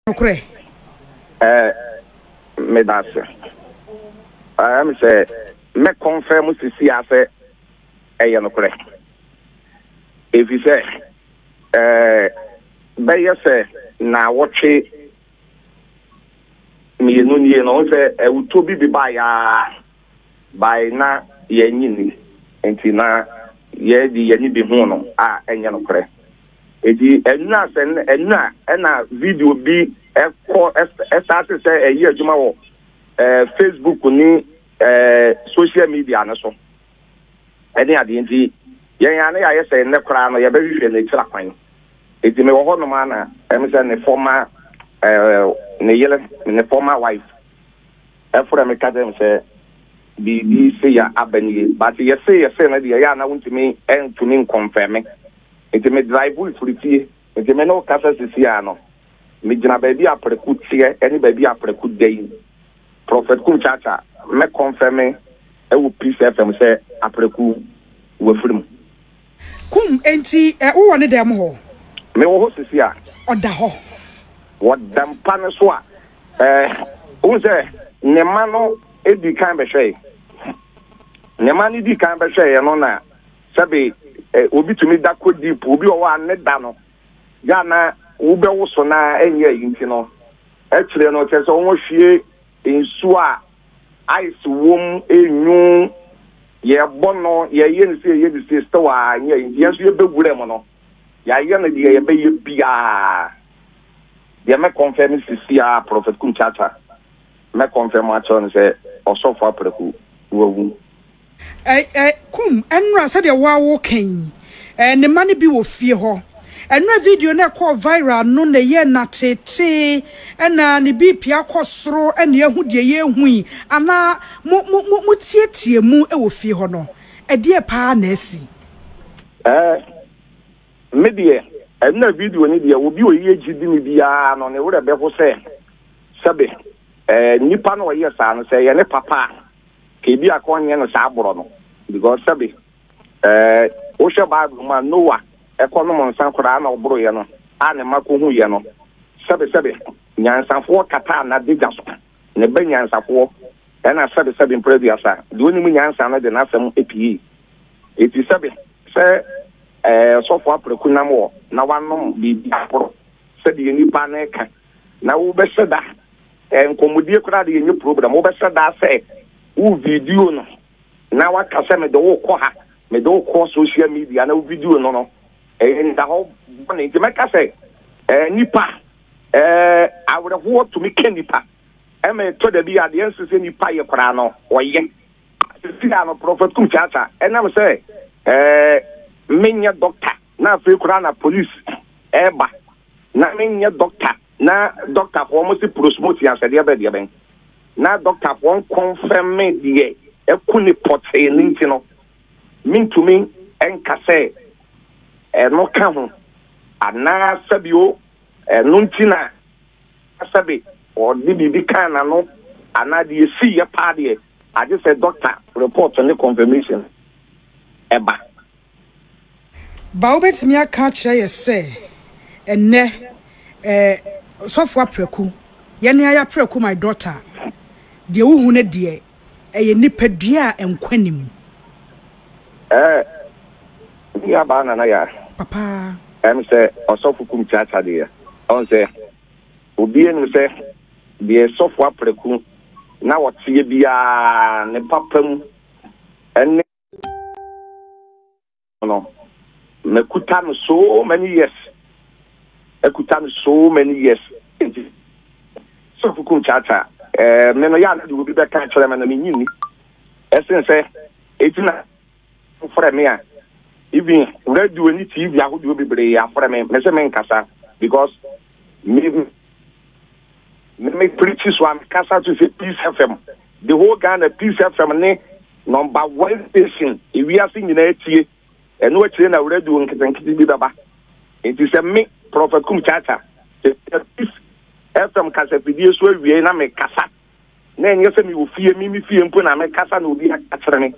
Okre. Medase. I am say me confirm to see as no correct. If you say by say na watch me no say to be by na ye nyini enti na ye di ye ni bi hu no no correct. Edi ena video bi start say year adwuma wo Facebook ni social media na so eni ade enti yen ya na ya say ne kra no ye be hwehwe na tira kwan edi me wo ho no ma na em say ne former ne former wife for me ka dem say bi say ya abani but ye say na de ya na wuntimi entumi confirm enti me drive full fie enti me no kasa sisi ano me gina baby apreku tie eni baby apreku dey prophet kum chacha me confirm e wo peace fm say apreku wo firim kum enti wo woni dem ho me wo sisi a oda ho wo dam pan so a wo say ne ma no edi kan be hwe ne ma ni di kan be hwe no na sabe obi tumi da ko deep obi o wa ne da no ya na wo be wo so na enye yinti no kire no kese wo hwie ensu a ice wom enyu ye bono ye ye nse stowa nye yinti yesu ye begure mo no ya ye na de ye be ye bia ye me confirm sisia prophet kum chacha me confirm acho say osofo apreku wo kum enra said de wa wo kan ne mane bi wo fie ho enra video na call viral no na ye na tete na ne bi pia kosoro na ehu de ye hui ana mo tietie mu e wo fie ho no e de pa na asi me de enra video ni de wo bi o ye gidi ni bia no ne wo be ho se sabe nipa no ye sa no se ye ne papa ke bi akonye no sa aboro no because sabe o she Bible ma Noah ekonomo nsan kora na oboro ye no ane makohu ye no sabe nyansafo kata na deja so ne be nyansafo na sabe imprediasa de oni mu nyansa na de na asem epie eti sabe se so fo apreku na mo na wanom bi aporo sabe ye nipa na ka na wo be seda enkomodie kora de ye program wo be seda se wo video no na wakase me de wo ko ha me do ko social media na video no nda ho bone nti meka say nipa awreho to me ken nipa me to da bi ade ense nipa ye kora no oye sisi ano prophet kum chacha enam say menya doctor na fe kora na police eba na menya doctor na doctor for mo si promote ya se de ba de ben na doctor for confirm me de ekuni pote ninti no mintumi enkase no ka ho ana sabio no ntina sabe o di bibi kan na no ana de si ya pa de I just said doctor report on the confirmation eba baobet mi aka kire ye se enne sofo apreku ye ne ya preku my daughter de wo hu ne de eye nipadua enkwanim ya ba na ya papa say osofo kum chacha de on say obi enu say de sofo apreku na wotie bia ne papam enne no me kuta no so many years sofo kum chacha me no ya na de obi be kan chere me na me nyini esen say etina for me even radio ni TV ahudu bebre ya for me say me nkasa because me preach so am kasa to say Peace FM the whole Ghana Peace FM ne number 1 station e wi asin nyina etie eno akire na radio nketenkete bi baba it is me prophet kum chacha Peace FM kasa pidie so awie na me kasa na enye se me wo fie mi fie mpo na me kasa na obi akere me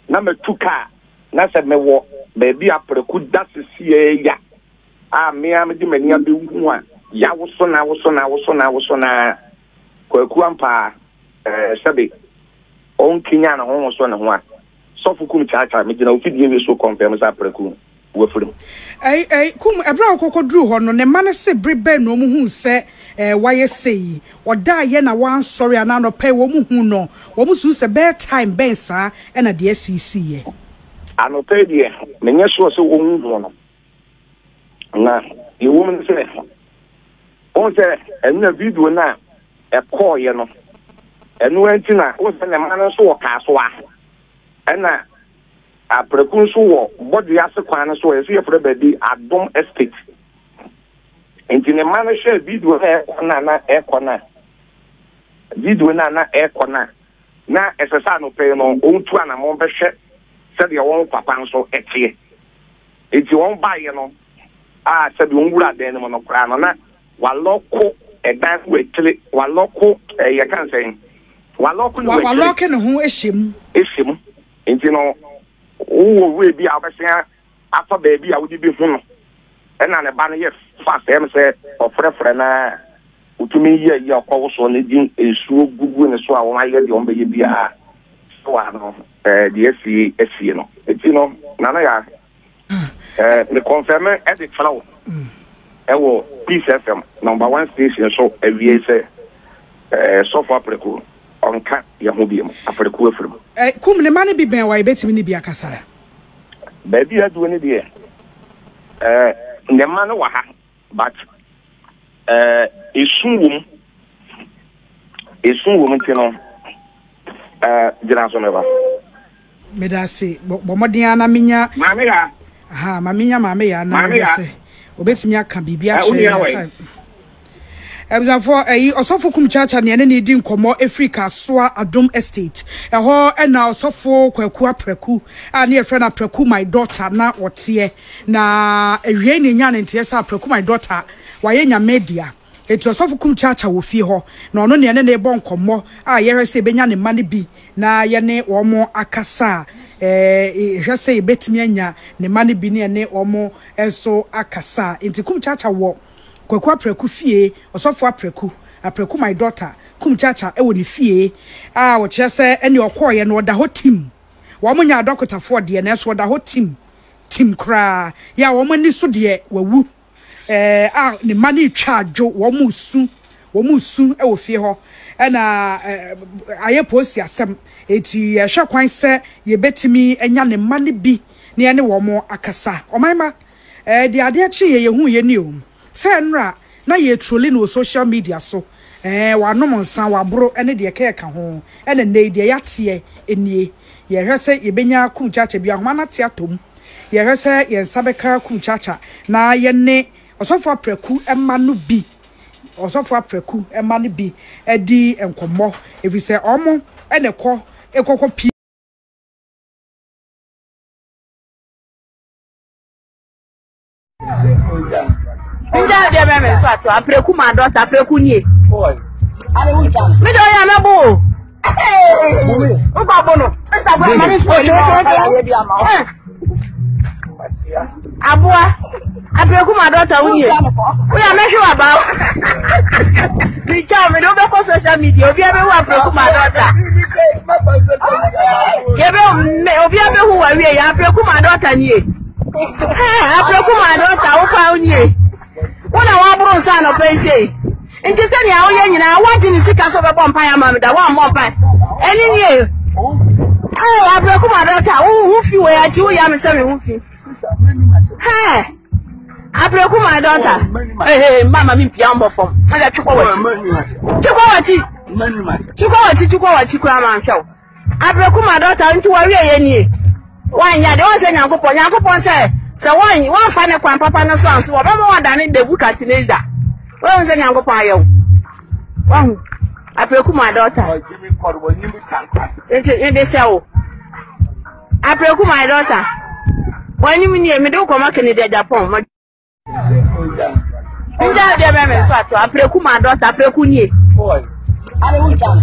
na me tuka na se me wo baby apreku dasisi ya me am di mania be hu a ya woso na kwaku ampa sabe on kinya na ho so ne ho a sofu kum chacha me gina ofidie we so confirm sa praku wo furum kum ebra kokodru ho no ne mane se brebe no mu hu se waye sei oda ye na wan sorry ana no pay wo mu hu no wo mu su se be time ben sa na de cc ye ano pay de menye so se wo mu hu no na ye wo mu se on se ena video na e call ye no enu antina wo se ne mane so wo ka so a ena aprekun so wo body asekwan so e so ye frebe di Adom Estate intine man share video na ekona video na ekona na esesa no pe no ontu ana mo be hwe se de won papa nso etie enti won ba ye no se de won wura den no kra no na waloko edan wetire waloko ye kan say waloko no wetire waloko no ho ehim enti no wo we bi abesia afa ba bi a wodi bi hu no na ne ba no ye fast em say ofrefre na utumi ye akwawo so ne din esuo gugu ne so a won aye de on be ye bia so ano de esi no enti no na ya me confirm e de flow ewo Peace FM #1 station so ewie say so for preku onka ye ho bi mu apreku afrim kum ne mane bi ben wa betimi ni bi akasa ba bi adu ne de ne mane wa ha but esunwum tino jira so meba medase bo modin na minya mame ya ha mame ya na ngese obetimi aka bibia che for osofo kum chacha ne ne di nkomo Africa soa Adom Estate ho na osofo kwaku apreku ne e friend apreku my daughter na otie na ewie ne nya ne ntie sa apreku my daughter waye nya media eti osofo kum chacha wo fie ho na ono ne ne bo nkomo ye hwese benya ne mane bi na ye ne omo akasa hwese betimi anya ne mane bi ne omo enso akasa enti kum chacha wo kwaku apreku fie osofo apreku my daughter kum chacha ewo ni fie wo kyerese ene okoye no da ho team wo mo nya doctor for de na so da ho team kra ya wo mo ni so de wawu ne mani twajo wo mu su ewo fie ho na aye posi asem eti hwe kwan se ye betimi enya ne mani bi ne ene wo mo akasa omanma de ade achi ye hu ye ni o se nra na ye trolling no social media so wa no monsan wa bro ene de ka ho ene ne de yate enie ye hwese ye benya kum chacha bia ho na te atom ye hwese ye sabeka kum chacha na ye ne osofo apreku ema no bi osofo apreku ema no bi edi enkomo efise omo ene ko ekoko pi Nja de be me so ato apreku ma daughter apreku nie me do ya na bo o ba bo no esa bo ma ni fo ye bi ama abua apreku ma daughter unie o ya me hwe aba di cha me do be ko social media obi abe hu apreku ma daughter gebe obi abe hu wa wie ya apreku ma daughter nie apreku ma daughter o pa unie wona wa buru nsa no pense nti se ne a oye nyina wa gini sika so be bompa ya mamda wa mompa eni nie apreku ma daughter hu fi we ya ji wo ya me se me hu fi apreku ma daughter mama mi pia mbo fom ala chukwa wachi kwa ma hwew apreku ma daughter nti wa wie ye nie wan ya de won se nyankopon se wan fa ne kwan papa no so anso wo be mo wadane debu katineza won se nyankopon ayew wan apreku ma daughter ede se o apreku ma daughter wani mi nie me de ko makene de Japan ma nja de be me so ato apreku ma daughter apreku nie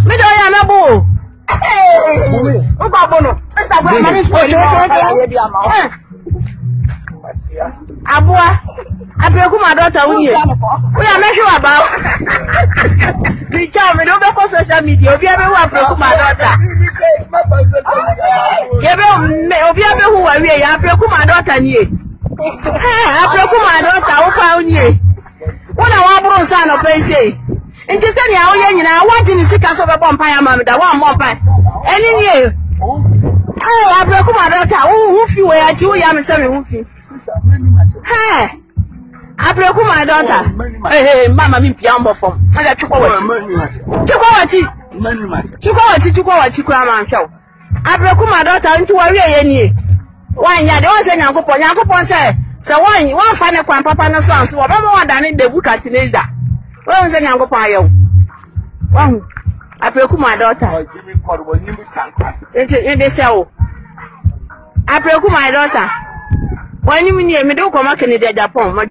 me do ya na bo o ba bo no esa bo ma ni fo ye bi ama Abua. Apreku my daughter unye. We are measure about. The child me don't go social media. Obi abe who apreku my daughter. Obi abe who are we? Apreku my daughter nye. Apreku my daughter upa unye. When I want bro son of say. Nti se ni awo ye nyina awagye ni sika so be bompa ya ma me da wa mo pa eni ye apreku ma daughter hu fi we achi wo ya me se me hu fi apreku ma daughter mama mi pia mbo fom ada chukwa wachi kwa ma hwew apreku ma daughter nti wa wie ye ni wan ya de won se nyankopon se wan fa ne kwan papa no so anso wo be mo wadane debu katineza. Wọ́n ṣe nyango pa ayo. Wọ́n apreku my daughter. Ẹ ṣe o. Apreku my daughter. Wọ́n ní mi ní èmi dé ko ma Kennedy Japan.